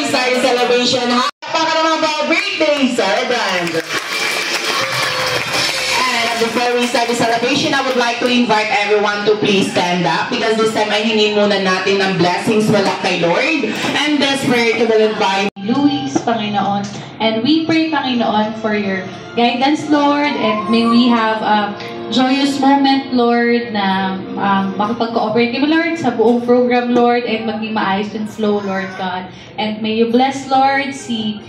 Side Celebration. Para naman po, birthday celebrant. And before we start the celebration, I would like to invite everyone to please stand up because this time ay hingin muna natin ng blessings mula kay Lord. And this prayer to will invite Luis, Panginoon. And we pray, Panginoon, for your guidance, Lord, and may we have a joyous moment, Lord, na makapag-cooperate kami, Lord, sa buong program, Lord, and maging maayos and slow, Lord God. And may you bless, Lord, si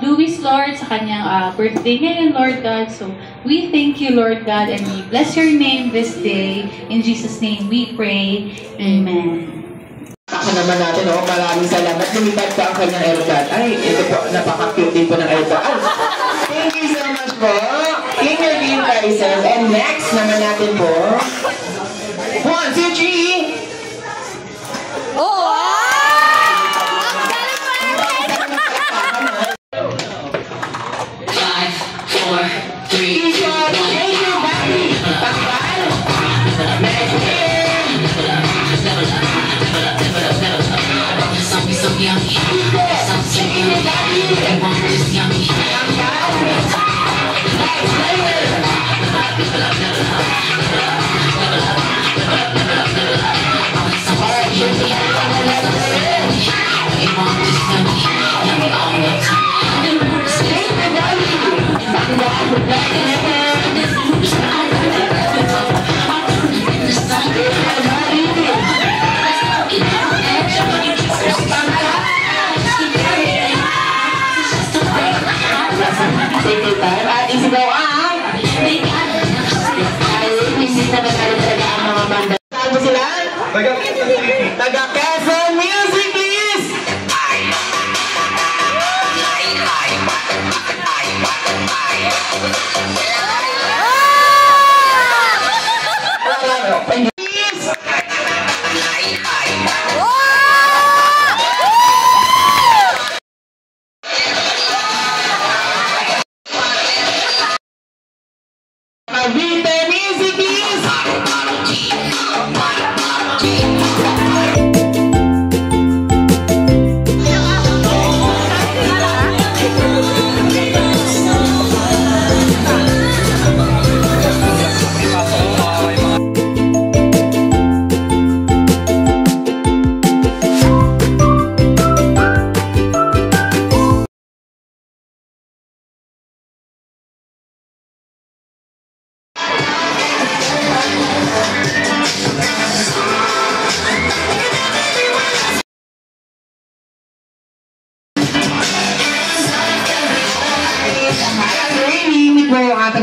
Luis, Lord, sa kanyang birthday ngayon, Lord God. So, we thank you, Lord God, and we bless your name this day. In Jesus' name we pray. Amen. Ako naman natin, maraming salamat. Lumipad pa ang kanyang aircard. Ay, ito po, napaka-cute din po ng aircard. Thank you so much po. King your dream prizes. And next naman natin po. 1, 2, 3. Oh!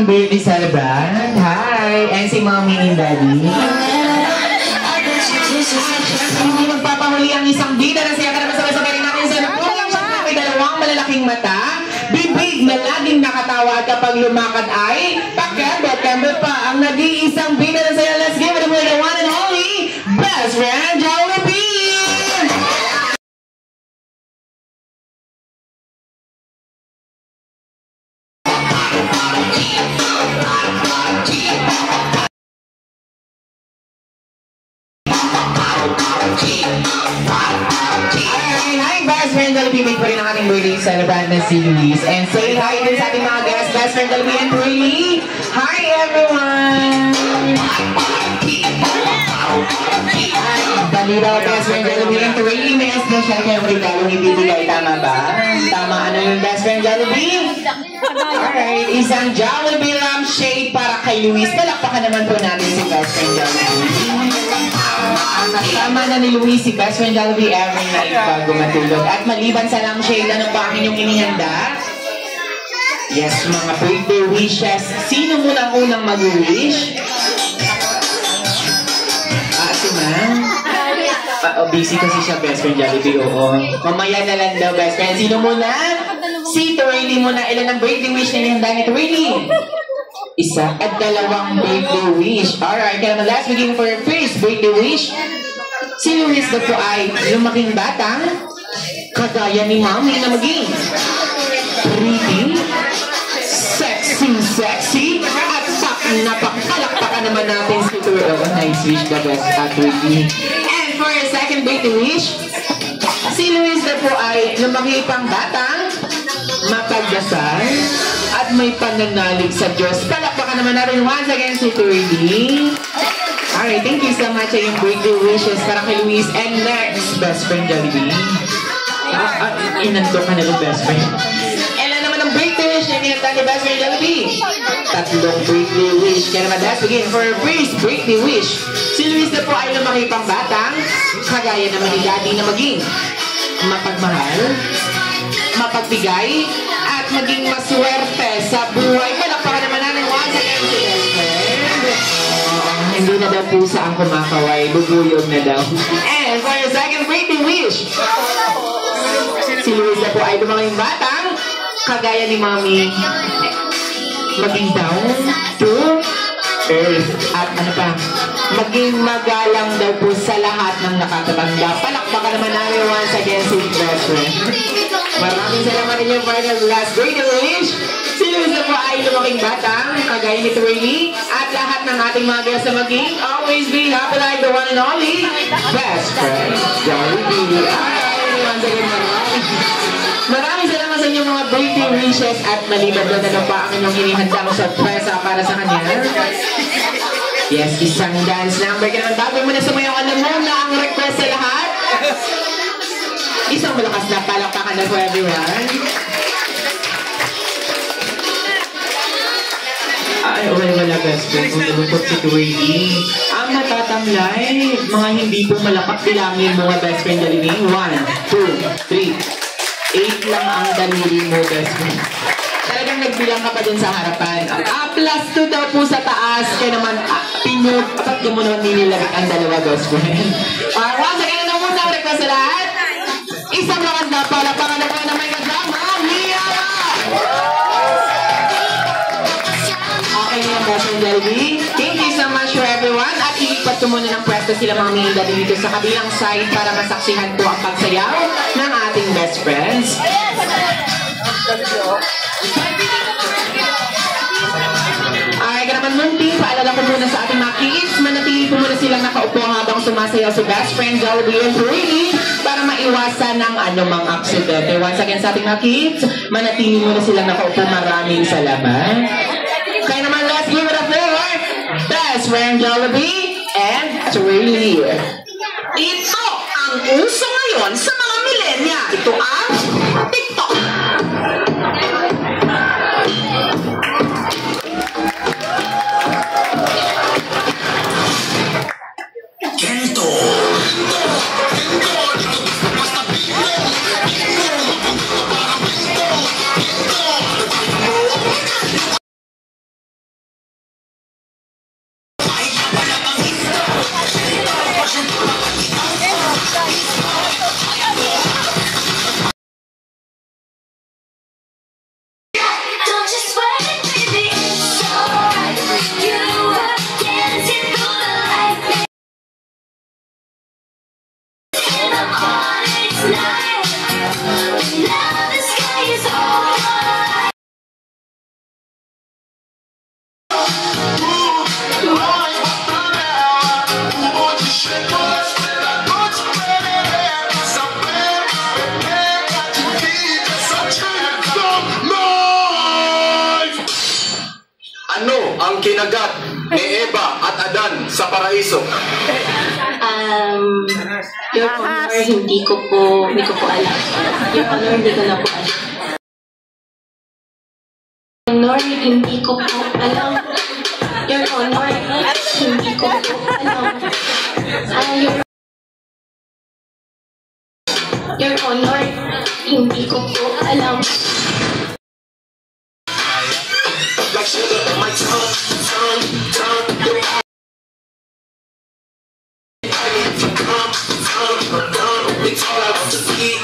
'Birthday celebrant. Hi! And si Mommy and Daddy. Hindi magpapahuli ang isang bida na siya ka naman sabay-sabay rin natin sa loob. May dalawang malalaking mata, bibig na laging nakatawa kapag lumakad ay pakembot pa ang nag-iisang bida na siya. Let's give it away the one and only Best Friend Jollibee! May pa rin ang ating birthday celebrant na si Luis. And say hi din sa ating mga guests, Best Friend Jollibee and Trilly. Hi everyone! Balita ko Best Friend Jollibee and Trilly. May special kayo regalong ibibigay. Tama ba? Tama, ano yung Best Friend Jollibee? Alright, isang Jollibee lampshade para kay Luis. Palakpakan naman po natin si Best Friend Jollibee. Kasama na ni Luis si Best Friend Jollibee every night bago matulog. At maliban sa lampshade, ano pa ang inyong inihanda? Yes, mga birthday wishes. Sino muna ang unang mag-wish? Si ma'am? Busy kasi siya, Best Friend Jollibee, oo. Mamaya na lang daw, Best Friend. Sino muna? Si Trilly muna. Ilan ang birthday wish na inihanda ni Trilly? Isa at dalawang birthday wish. Alright, kaya last beginning for your first birthday wish. Si Luis na po ay lumaking batang kagaya ni Mami na maging pretty, sexy, at napakpalakpakan naman natin si Trilly. Oh, nice wish the best at Trilly. And for your second birthday wish, si Luis na po ay lumaking makipang batang, mapagdasal, at may pananalig sa Diyos. Palakpakan naman natin once again si Turdy. Alright, thank you so much sa iyong birthday wishes para kay Luis. And next, best friend Jollibee. Inanto ka na ng best friend. Ilan naman ang birthday wish na pinagtan ni best friend Jollibee? Tatlong birthday wish. Kaya naman, let's begin for our first birthday wish. Si Luis na po ay lumaki pang batang, kagaya naman ni Daddy na maging mapagmahal, mapagbigay, at maging maswerte sa buhay. Palakpakan naman natin once again si best friend. Hindi na daw pusa ang kumakaway, bubuyog na daw. And for your second birthday wish, si Luis na po ay lumaking batang, kagaya ni Mami, maging down to earth. At ano pa, maging magalang daw po sa lahat ng nakatatanda. Palakpakan naman namin once again si best friend. Maraming salamat ninyo for the last birthday wish. Si Luis na po ay lumaking batang, kagaya ni Twirly, at lahat ng ating mga guests na maging always be happy like the one and only best friend, Jollibee. Once again, maraming salamat sa inyong mga birthday wishes at maliban doon na pa ang inyong inihandang sorpresa para sa kanya. Yes, isang dance number. Kaya naman bago mo na sumayong, alam mo na ang request sa lahat. Isang malakas na palakpakan na for everyone. Ay, wala best friend. Kung nalupot si Twirly. Ang natatamlay, mga hindi po malapak bilangin mga best friend Jollibee. 1, 2, 3. 8 lang ang daliri mo, best friend. Talagang nagbilang ka pa dun sa harapan. Plus 2 daw po sa taas. Kaya naman, pinug, kapag gumunon nililabit ang dalawa, best friend. Once again, ano muna ang request sa lahat? Isang lakas na palakpakan na po na may kasama, Liara! Okay na yung best friend Jollibee. Thank you so much for everyone. At ilipat ko muna ng pwesto sila mga minida dito sa kabilang side para masaksihan po ang pagsayaw ng ating best friends. Ay, naman munting paalala ko muna sa ating mga kids. Manatili po muna silang nakaupo habang sumasayaw sa best friend Jollibee and Twirly para maiwasan ng anumang aksidente. Once again sa ating mga kids, manatili muna silang nakaupo. Maraming salamat. Kaya naman, let's give it up for best friend Jollibee and Twirly. Ito ang uso ngayon sa mga millennial. Ito ang TikTok. Ganito. Ano ang kinagat ni Eva at Adan sa paraiso? Your Honor, hindi ko po alam. Your Honor, hindi ko na po alam. Honor, hindi ko po alam. Your Honor, hindi ko po alam. Your Honor, hindi ko po alam. Like sugar in my tongue. It's all I want to eat.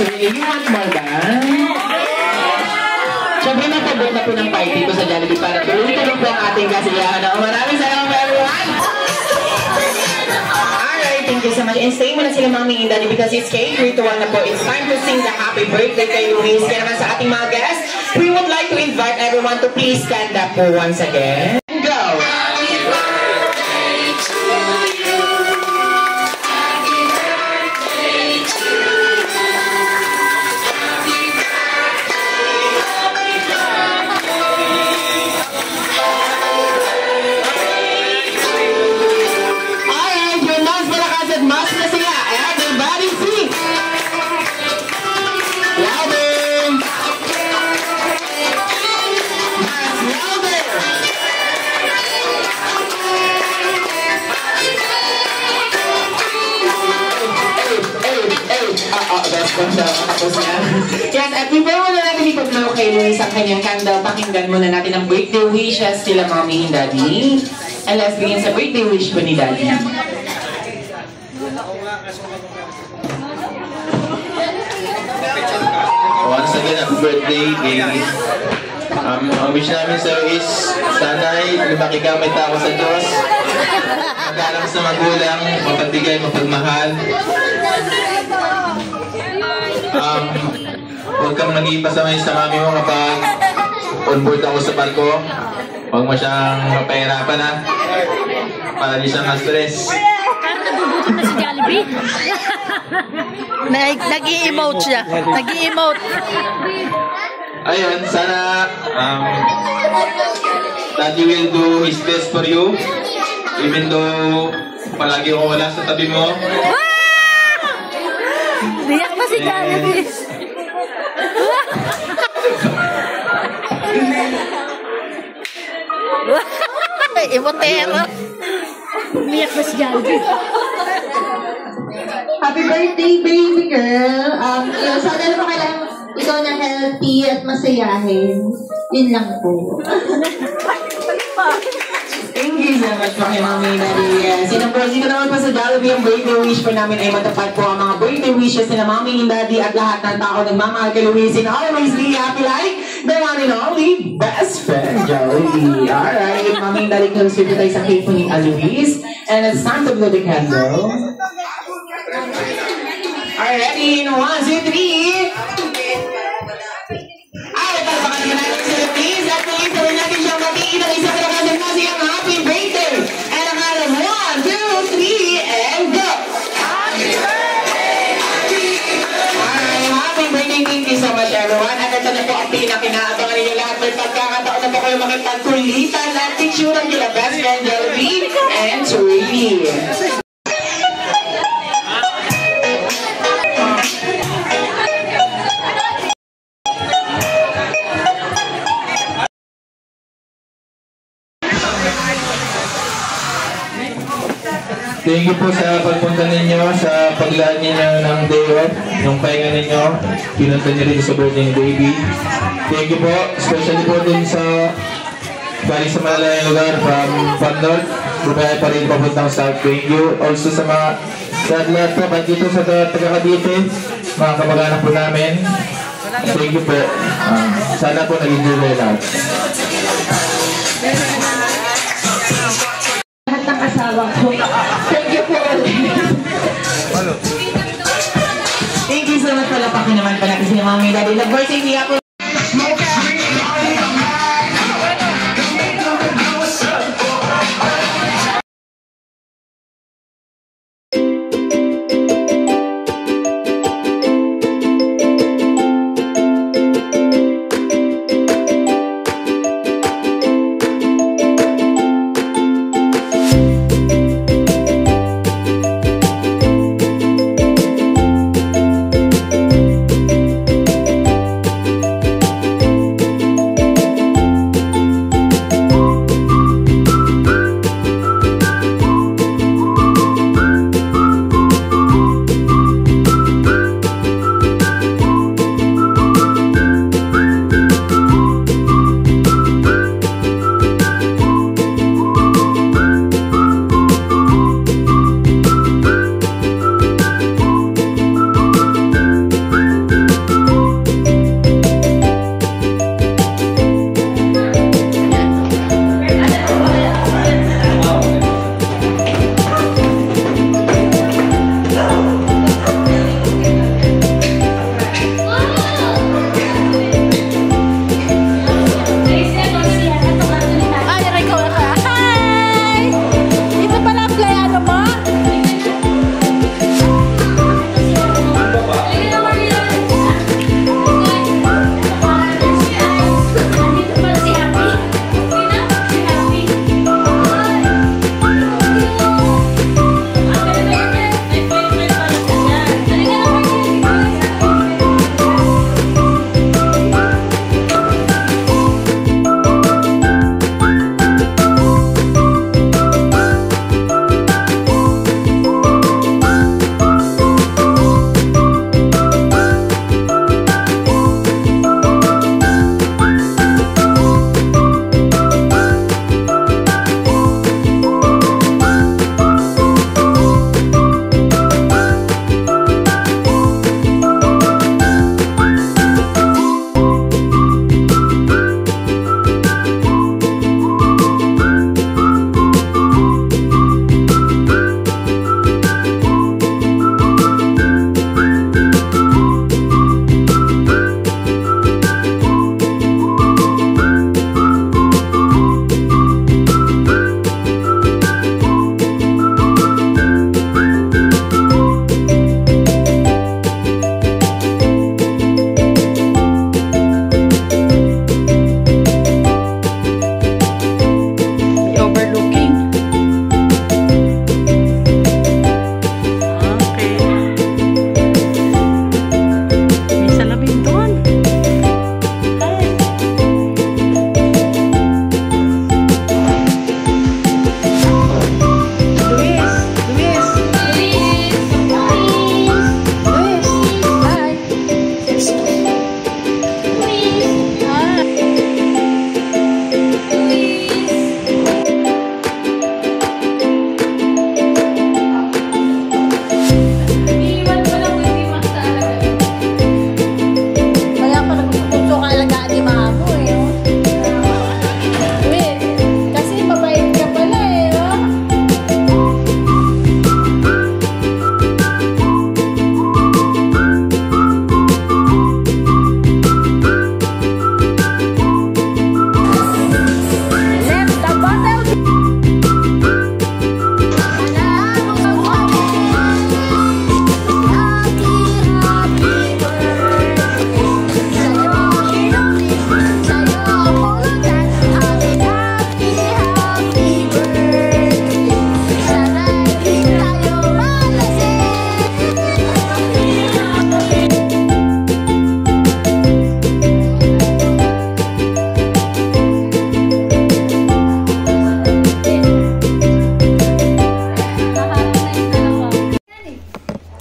So, you want more ba? Siyempre, napagod na po ng party ko sa Jollibee para tuloy-tuloy po ang ating kasiyahan. Maraming salamat everyone! Alright, thank you so much. And stay muna sila Mami and Daddy because it's K3 to 1 na po. It's time to sing the happy birthday kay Luis. Kaya naman sa ating mga guests, we would like to invite everyone to please stand up po once again. Go! Yes, at before muna natin ipag-blow kay Luis ang kanyang candle, pakinggan muna natin ang birthday wishes sila Mommy and Daddy. And let's begin sa birthday wish po ni Daddy. Once again, happy birthday, baby. Ang wish namin sa'yo is, sana'y makigamit ako sa Diyos, magalang sa magulang, mapagbigay, mapagmahal. Huwag kang nag-ipasamay sa mami mo kapag on-board ako sa barko. Huwag mo siyang mapahirapan na para di siya ma-stress. Nagugutom na si Jollibee. Nag-i-emote siya. Nag-i-emote. Ayun, sana Daddy will do his best for you. Even though palagi ako wala sa tabi mo. Biyak pa si Jollibee. Emotero. Biyak pa si Jollibee. Happy birthday, baby girl. Sana naman kailangan ikaw na healthy at masayahin. Yun lang po. Thank you so much po kay Mami Daddy. Sino naman po sa Jollibee ang birthday wish po namin ay matapad po ang mga birthday wishes nila Mami Daddy at lahat ng tao nagmamahal kay Luis and always be happy like the one and only best friend Jollibee. Alright, Mami Daddy, closer to tayo sa cake po ni Luis and it's time to blow the candle. Alright, ready in 1, 2, 3. Alright, talabakan naman natin si Luis at Luis naman natin siyang matiin ang isang kalakasan na siyang happy birthday. And ang alam, 1, 2, 3, and go! Happy birthday! Alright, happy birthday, thank you so much everyone. At ito na po ang pinakinaabangan ninyo lahat. May pagkakataon na po kayo makipagkulitan at picturean nila best friend Jollibee and Trudy. Thank you po sa pagpunta ninyo, sa paglaan ninyo ng day off, yung pahinga ninyo, pinunta niyo rin sa birthday ng baby. Thank you po, especially po din sa galing sa malalayang lugar from North, bumaya pa rin papuntang South. Thank you also sa mga lahat po, kahit dito sa taga-Cavite, mga kamag-anak po namin. Thank you po. Sana po nag-enjoy kayo lahat. Lahat ng asawa ko. Thank you po ulit. Thank you so much pala pa naman pala kasi ni Mami Daddy. Nag-birthday niya ako.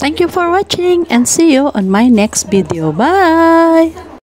Thank you for watching and see you on my next video. Bye!